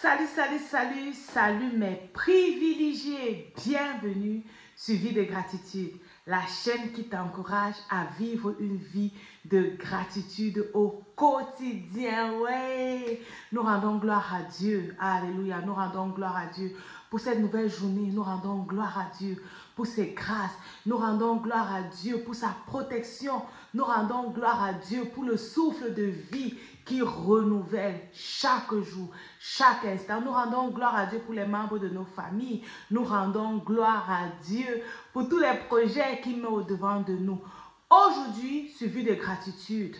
Salut, salut, salut, salut mes privilégiés. Bienvenue sur Vie de Gratitude, la chaîne qui t'encourage à vivre une vie de gratitude au quotidien. Ouais, nous rendons gloire à Dieu. Alléluia, nous rendons gloire à Dieu pour cette nouvelle journée. Nous rendons gloire à Dieu pour ses grâces. Nous rendons gloire à Dieu pour sa protection. Nous rendons gloire à Dieu pour le souffle de vie qui renouvelle chaque jour, chaque instant. Nous rendons gloire à Dieu pour les membres de nos familles. Nous rendons gloire à Dieu pour tous les projets qu'il met au-devant de nous. Aujourd'hui, sur Vie de Gratitude,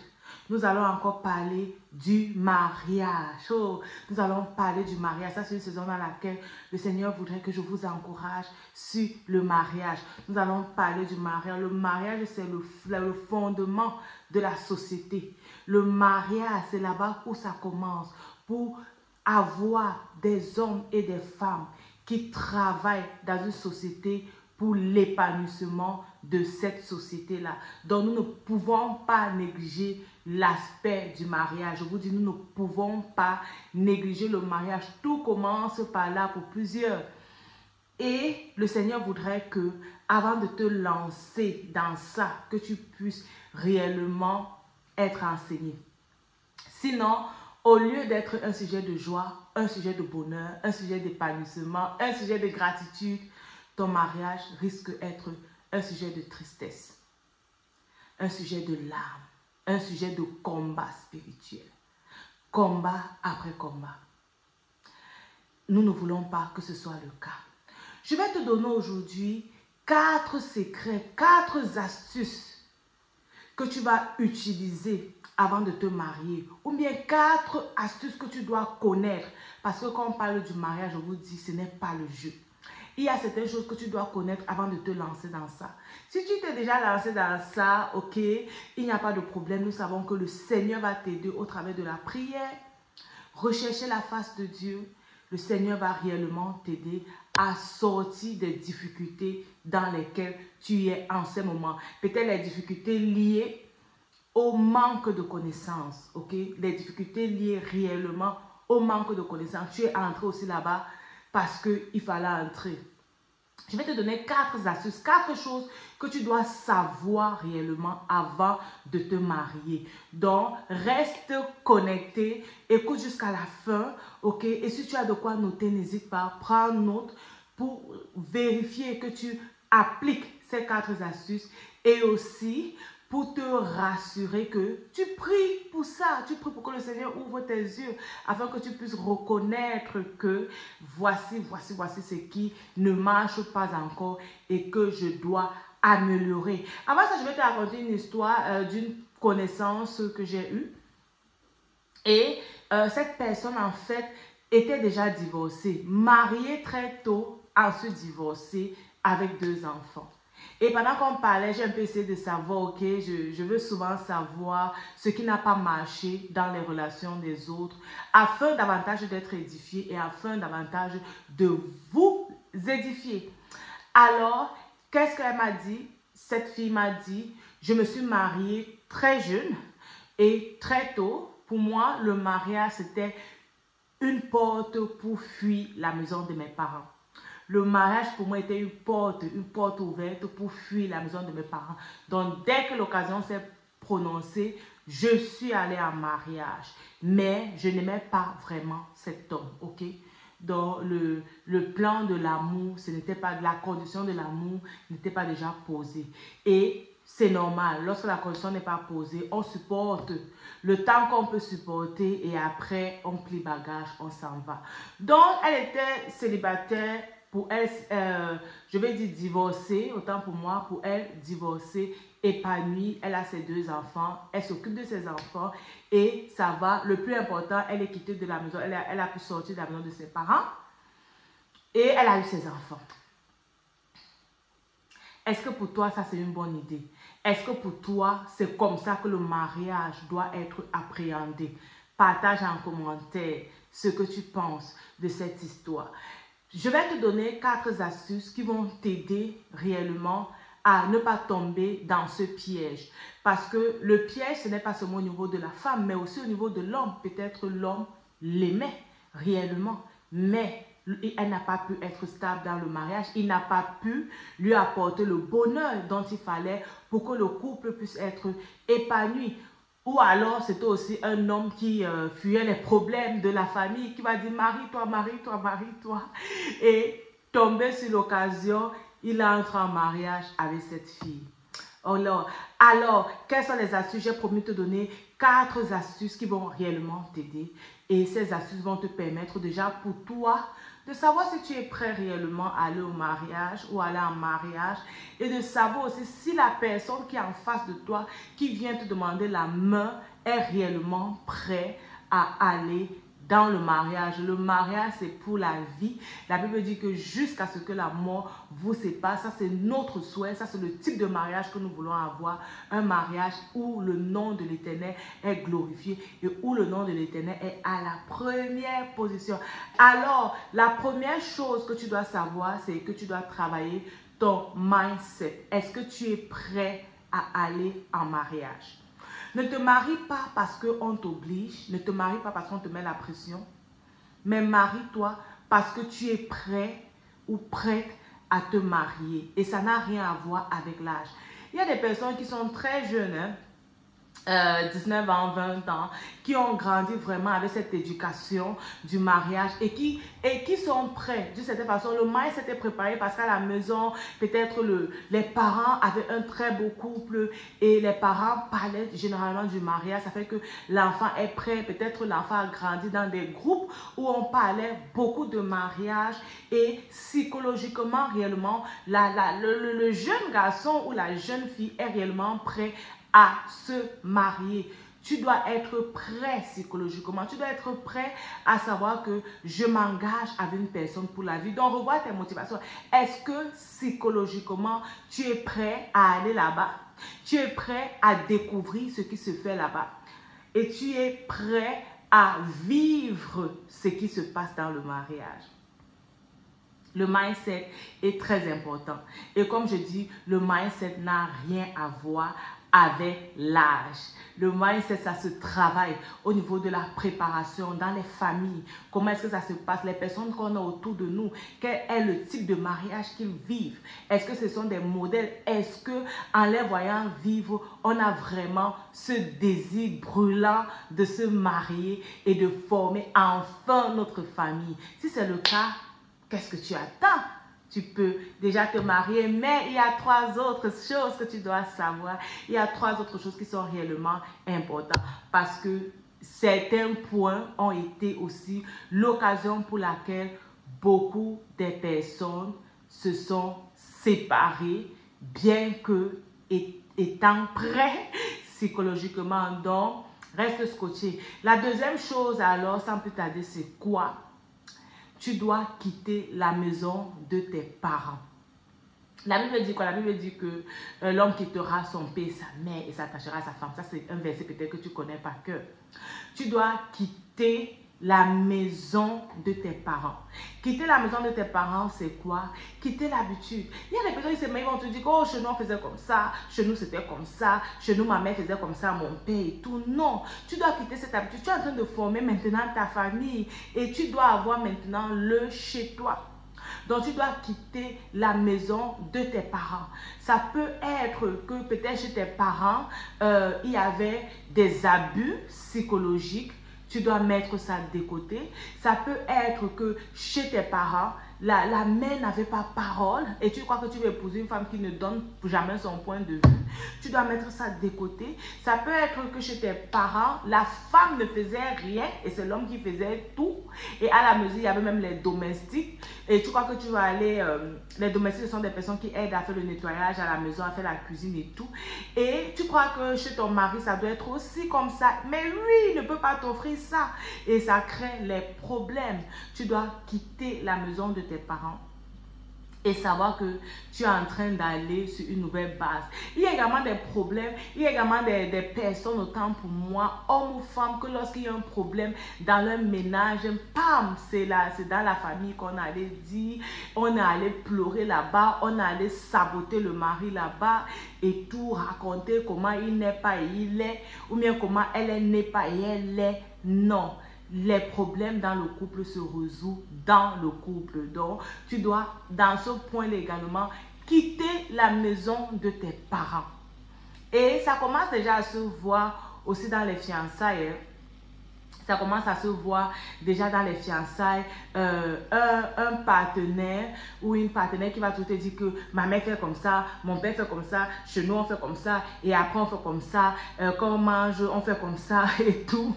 nous allons encore parler du mariage. Oh, nous allons parler du mariage. Ça, c'est une saison dans laquelle le Seigneur voudrait que je vous encourage sur le mariage. Nous allons parler du mariage. Le mariage, c'est le fondement de la société. Le mariage, c'est là-bas où ça commence. Pour avoir des hommes et des femmes qui travaillent dans une société pour l'épanouissement de cette société-là. Donc, nous ne pouvons pas négliger l'aspect du mariage. Je vous dis, nous ne pouvons pas négliger le mariage. Tout commence par là pour plusieurs. Et le Seigneur voudrait que, avant de te lancer dans ça, que tu puisses réellement être enseigné. Sinon, au lieu d'être un sujet de joie, un sujet de bonheur, un sujet d'épanouissement, un sujet de gratitude, ton mariage risque d'être un sujet de tristesse, un sujet de larmes, un sujet de combat spirituel. Combat après combat. Nous ne voulons pas que ce soit le cas. Je vais te donner aujourd'hui 4 secrets, 4 astuces que tu vas utiliser avant de te marier. Ou bien 4 astuces que tu dois connaître. Parce que quand on parle du mariage, je vous dis, ce n'est pas le jeu. Il y a certaines choses que tu dois connaître avant de te lancer dans ça. Si tu t'es déjà lancé dans ça, ok, il n'y a pas de problème. Nous savons que le Seigneur va t'aider au travers de la prière. Rechercher la face de Dieu. Le Seigneur va réellement t'aider à sortir des difficultés dans lesquelles tu es en ce moment. Peut-être les difficultés liées au manque de connaissances, ok? Les difficultés liées réellement au manque de connaissances. Tu es entré aussi là-bas parce qu'il fallait entrer. Je vais te donner 4 astuces, 4 choses que tu dois savoir réellement avant de te marier. Donc, reste connecté, écoute jusqu'à la fin, ok? Et si tu as de quoi noter, n'hésite pas, prends note pour vérifier que tu appliques ces 4 astuces et aussi pour te rassurer que tu pries pour ça, tu pries pour que le Seigneur ouvre tes yeux afin que tu puisses reconnaître que voici ce qui ne marche pas encore et que je dois améliorer. Avant ça, je vais te raconter une histoire d'une connaissance que j'ai eue. Et cette personne, en fait, était déjà divorcée, mariée très tôt, ensuite divorcée avec 2 enfants. Et pendant qu'on parlait, j'ai un peu essayé de savoir, ok, je veux souvent savoir ce qui n'a pas marché dans les relations des autres, afin davantage d'être édifié et afin davantage de vous édifier. Alors, qu'est-ce qu'elle m'a dit? Cette fille m'a dit, je me suis mariée très jeune et très tôt. Pour moi, le mariage, c'était une porte pour fuir la maison de mes parents. Le mariage pour moi était une porte ouverte pour fuir la maison de mes parents. Donc, dès que l'occasion s'est prononcée, je suis allée en mariage. Mais je n'aimais pas vraiment cet homme, ok? Donc, le plan de l'amour, ce n'était pas, la condition de l'amour n'était pas déjà posée. Et c'est normal, lorsque la condition n'est pas posée, on supporte le temps qu'on peut supporter et après, on plie bagage, on s'en va. Donc, elle était célibataire. Pour elle, je vais dire divorcée, autant pour moi, pour elle, divorcée, épanouie, elle a ses 2 enfants, elle s'occupe de ses enfants et ça va. Le plus important, elle est quittée de la maison, elle a pu sortir de la maison de ses parents et elle a eu ses enfants. Est-ce que pour toi, ça c'est une bonne idée? Est-ce que pour toi, c'est comme ça que le mariage doit être appréhendé? Partage en commentaire ce que tu penses de cette histoire. Je vais te donner 4 astuces qui vont t'aider réellement à ne pas tomber dans ce piège. Parce que le piège, ce n'est pas seulement au niveau de la femme, mais aussi au niveau de l'homme. Peut-être l'homme l'aimait réellement mais elle n'a pas pu être stable dans le mariage. Il n'a pas pu lui apporter le bonheur dont il fallait pour que le couple puisse être épanoui. Ou alors, c'était aussi un homme qui fuyait les problèmes de la famille, qui va dire marie-toi, marie-toi, marie-toi. Et tombé sur l'occasion, il entre en mariage avec cette fille. Alors, quelles sont les astuces? J'ai promis de te donner 4 astuces qui vont réellement t'aider. Et ces astuces vont te permettre déjà pour toi de savoir si tu es prêt réellement à aller au mariage ou aller en mariage. Et de savoir aussi si la personne qui est en face de toi, qui vient te demander la main, est réellement prêt à aller dans le mariage. Le mariage, c'est pour la vie. La Bible dit que jusqu'à ce que la mort vous sépare, ça c'est notre souhait, ça c'est le type de mariage que nous voulons avoir. Un mariage où le nom de l'Éternel est glorifié et où le nom de l'Éternel est à la première position. Alors, la première chose que tu dois savoir, c'est que tu dois travailler ton mindset. Est-ce que tu es prêt à aller en mariage? Ne te marie pas parce qu'on t'oblige, ne te marie pas parce qu'on te met la pression, mais marie-toi parce que tu es prêt ou prête à te marier. Et ça n'a rien à voir avec l'âge. Il y a des personnes qui sont très jeunes, 19 ans, 20 ans, qui ont grandi vraiment avec cette éducation du mariage et qui sont prêts. De cette façon, le mindset était préparé parce qu'à la maison, peut-être les parents avaient un très beau couple et les parents parlaient généralement du mariage. Ça fait que l'enfant est prêt. Peut-être l'enfant a grandi dans des groupes où on parlait beaucoup de mariage et psychologiquement, réellement, le jeune garçon ou la jeune fille est réellement prêt à se marier. Tu dois être prêt psychologiquement. Tu dois être prêt à savoir que je m'engage avec une personne pour la vie. Donc, revois tes motivations. Est-ce que psychologiquement, tu es prêt à aller là-bas? Tu es prêt à découvrir ce qui se fait là-bas? Et tu es prêt à vivre ce qui se passe dans le mariage? Le mindset est très important. Et comme je dis, le mindset n'a rien à voir avec l'âge. Le mindset, ça se travaille au niveau de la préparation dans les familles. Comment est-ce que ça se passe? Les personnes qu'on a autour de nous, quel est le type de mariage qu'ils vivent? Est-ce que ce sont des modèles? Est-ce que en les voyant vivre, on a vraiment ce désir brûlant de se marier et de former enfin notre famille? Si c'est le cas, qu'est-ce que tu attends? Tu peux déjà te marier, mais il y a 3 autres choses que tu dois savoir. Il y a 3 autres choses qui sont réellement importantes parce que certains points ont été aussi l'occasion pour laquelle beaucoup de personnes se sont séparées, bien que étant prêts psychologiquement. Donc, reste scotché. La deuxième chose alors, sans plus tarder, c'est quoi? Tu dois quitter la maison de tes parents. La Bible dit quoi? La Bible dit que l'homme quittera son père et sa mère et s'attachera à sa femme. Ça, c'est un verset peut-être que tu connais par cœur. Tu dois quitter la maison de tes parents. Quitter la maison de tes parents, c'est quoi? Quitter l'habitude. Il y a des personnes qui vont te dire, oh, chez nous, on faisait comme ça, chez nous, c'était comme ça, chez nous, ma mère faisait comme ça, mon père et tout. Non, tu dois quitter cette habitude. Tu es en train de former maintenant ta famille et tu dois avoir maintenant le chez toi. Donc, tu dois quitter la maison de tes parents. Ça peut être que peut-être chez tes parents, il y avait des abus psychologiques. Tu dois mettre ça de côté. Ça peut être que chez tes parents, la mère n'avait pas parole et tu crois que tu veux épouser une femme qui ne donne jamais son point de vue. Tu dois mettre ça de côté. Ça peut être que chez tes parents, la femme ne faisait rien et c'est l'homme qui faisait tout. Et à la maison, il y avait même les domestiques. Et tu crois que tu vas aller... les domestiques, ce sont des personnes qui aident à faire le nettoyage à la maison, à faire la cuisine et tout. Et tu crois que chez ton mari, ça doit être aussi comme ça. Mais lui, il ne peut pas t'offrir ça. Et ça crée les problèmes. Tu dois quitter la maison de tes parents et savoir que tu es en train d'aller sur une nouvelle base. Il y a également des problèmes, il y a également des personnes, autant pour moi, hommes ou femmes, que lorsqu'il y a un problème dans leur ménage, pam, c'est dans la famille qu'on allait dire, on est allé pleurer là-bas, on est allé saboter le mari là-bas et tout raconter comment il n'est pas et il est, ou bien comment elle n'est pas et elle est. Non. les problèmes dans le couple se résolvent dans le couple. Donc, tu dois, dans ce point également, quitter la maison de tes parents. Et ça commence déjà à se voir aussi dans les fiançailles. Ça commence à se voir déjà dans les fiançailles. Un partenaire ou une partenaire qui va tout te dire que ma mère fait comme ça, mon père fait comme ça, chez nous on fait comme ça, et après on fait comme ça, quand on mange on fait comme ça et tout.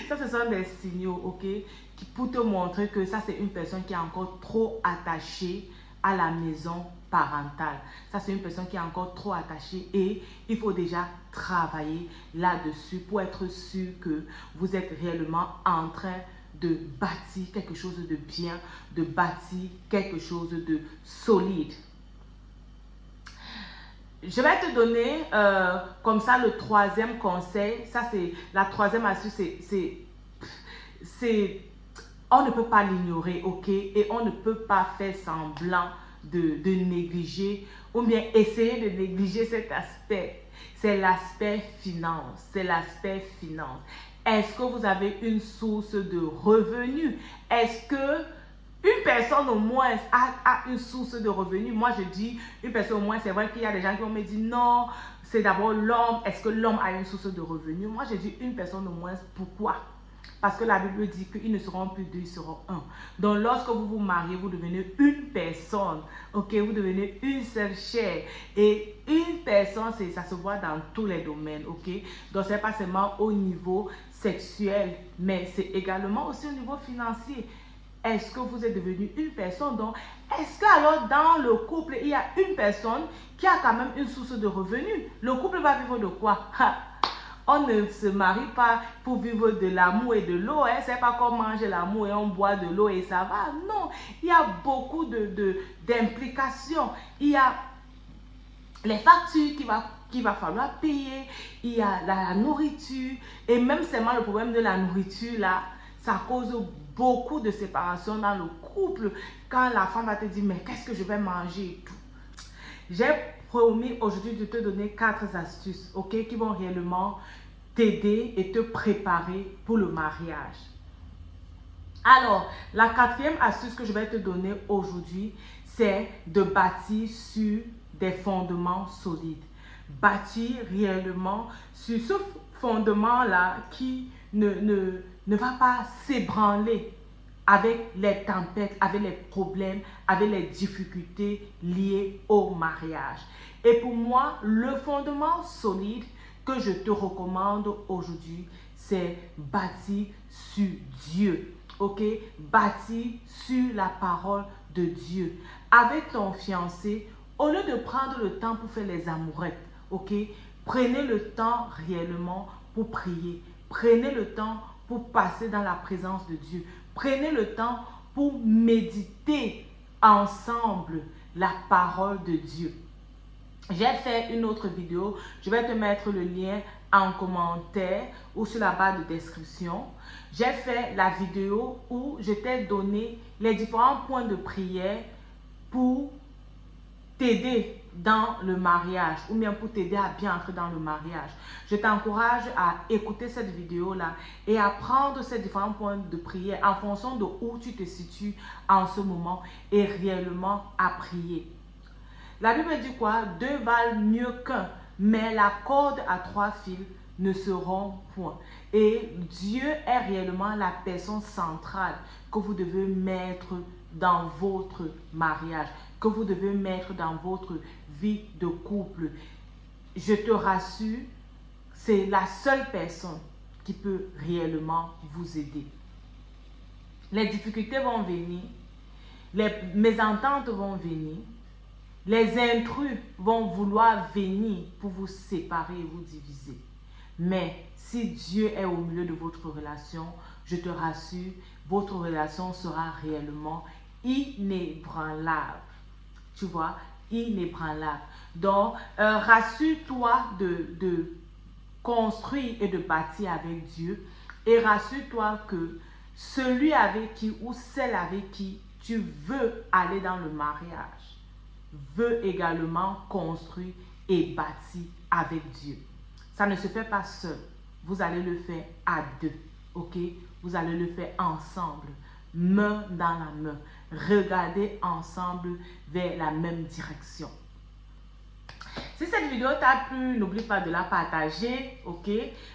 Ça, ce sont des signaux, ok, qui pour te montrer que ça, c'est une personne qui est encore trop attachée à la maison parentale. Ça, c'est une personne qui est encore trop attachée et il faut déjà travailler là-dessus pour être sûr que vous êtes réellement en train de bâtir quelque chose de bien, de bâtir quelque chose de solide. Je vais te donner comme ça le troisième conseil. Ça, c'est la troisième astuce. On ne peut pas l'ignorer, ok? Et on ne peut pas faire semblant de négliger ou bien essayer de négliger cet aspect. C'est l'aspect finance. C'est l'aspect finance. Est-ce que vous avez une source de revenus? Est-ce que une personne au moins a une source de revenus? Moi, je dis une personne au moins. C'est vrai qu'il y a des gens qui vont me dire non, c'est d'abord l'homme. Est-ce que l'homme a une source de revenus? Moi, je dis une personne au moins. Pourquoi? Parce que la Bible dit qu'ils ne seront plus deux, ils seront un. Donc, lorsque vous vous mariez, vous devenez une personne. Ok, vous devenez une seule chair. Et une personne, ça se voit dans tous les domaines. Ok, donc ce n'est pas seulement au niveau sexuel, mais c'est également aussi au niveau financier. Est-ce que vous êtes devenu une personne? Donc, est-ce que alors dans le couple, il y a une personne qui a quand même une source de revenus? Le couple va vivre de quoi? On ne se marie pas pour vivre de l'amour et de l'eau. Hein? C'est pas comme manger l'amour et on boit de l'eau et ça va. Non, il y a beaucoup d'implications. Il y a les factures qu'il va falloir payer. Il y a la nourriture. Et même seulement le problème de la nourriture, là, ça cause beaucoup de séparation dans le couple. Quand la femme va te dire, mais qu'est-ce que je vais manger et tout. J'ai promis aujourd'hui de te donner 4 astuces, ok, qui vont réellement t'aider et te préparer pour le mariage. Alors, la 4e astuce que je vais te donner aujourd'hui, c'est de bâtir sur des fondements solides. Bâtir réellement sur ce fondement-là qui ne va pas s'ébranler avec les tempêtes, avec les problèmes, avec les difficultés liées au mariage. Et pour moi, le fondement solide que je te recommande aujourd'hui, c'est bâtir sur Dieu. Ok? Bâtir sur la parole de Dieu. Avec ton fiancé, au lieu de prendre le temps pour faire les amourettes, ok? Prenez le temps réellement pour prier. Prenez le temps pour passer dans la présence de Dieu. Prenez le temps pour méditer ensemble la parole de Dieu. J'ai fait une autre vidéo. Je vais te mettre le lien en commentaire ou sur la barre de description. J'ai fait la vidéo où je t'ai donné les différents points de prière pour t'aider dans le mariage ou bien pour t'aider à bien entrer dans le mariage. Je t'encourage à écouter cette vidéo-là et à prendre ces différents points de prière en fonction de où tu te situes en ce moment et réellement à prier. La Bible dit quoi? 2 valent mieux qu'un, mais la corde à 3 fils ne se rompt point. Et Dieu est réellement la personne centrale que vous devez mettre dans votre mariage, que vous devez mettre dans votre vie de couple. Je te rassure, c'est la seule personne qui peut réellement vous aider. Les difficultés vont venir, les mésententes vont venir, les intrus vont vouloir venir pour vous séparer et vous diviser. Mais si Dieu est au milieu de votre relation, je te rassure, votre relation sera réellement inébranlable. Tu vois, inébranlable. Donc, rassure-toi de construire et de bâtir avec Dieu. Et rassure-toi que celui avec qui ou celle avec qui tu veux aller dans le mariage veut également construire et bâtir avec Dieu. Ça ne se fait pas seul. Vous allez le faire à 2. Ok? vous allez le faire ensemble, main dans la main. Regardez ensemble vers la même direction. Si cette vidéo t'a plu, n'oublie pas de la partager, ok,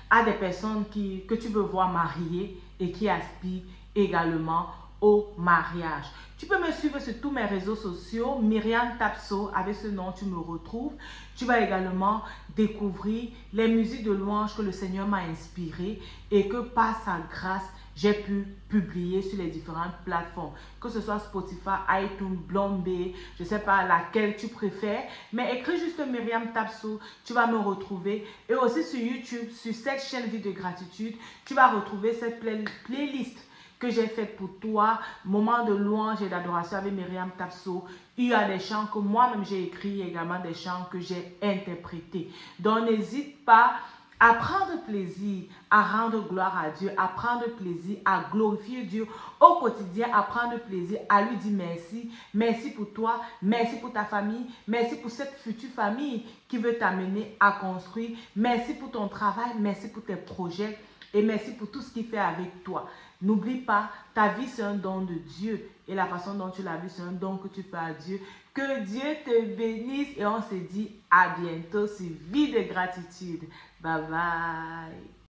à des personnes que tu veux voir mariées et qui aspirent également au mariage. Tu peux me suivre sur tous mes réseaux sociaux, Myriam Tapso, avec ce nom tu me retrouves. Tu vas également découvrir les musiques de louange que le Seigneur m'a inspirées et que par sa grâce, j'ai pu publier sur les différentes plateformes, que ce soit Spotify, iTunes, Blombay, je ne sais pas laquelle tu préfères, mais écris juste Myriam Tapso, tu vas me retrouver. Et aussi sur YouTube, sur cette chaîne Vie de Gratitude, tu vas retrouver cette playlist que j'ai faite pour toi, moment de louange et d'adoration avec Myriam Tapso. Il y a des chants que moi-même j'ai écrits, également des chants que j'ai interprétés. Donc n'hésite pas à prendre plaisir à rendre gloire à Dieu, à prendre plaisir à glorifier Dieu au quotidien, à prendre plaisir à lui dire merci. Merci pour toi, merci pour ta famille, merci pour cette future famille qui veut t'amener à construire. Merci pour ton travail, merci pour tes projets et merci pour tout ce qu'il fait avec toi. N'oublie pas, ta vie c'est un don de Dieu et la façon dont tu la vis c'est un don que tu fais à Dieu. Que Dieu te bénisse et on se dit à bientôt sur Vie de Gratitude. Bye bye.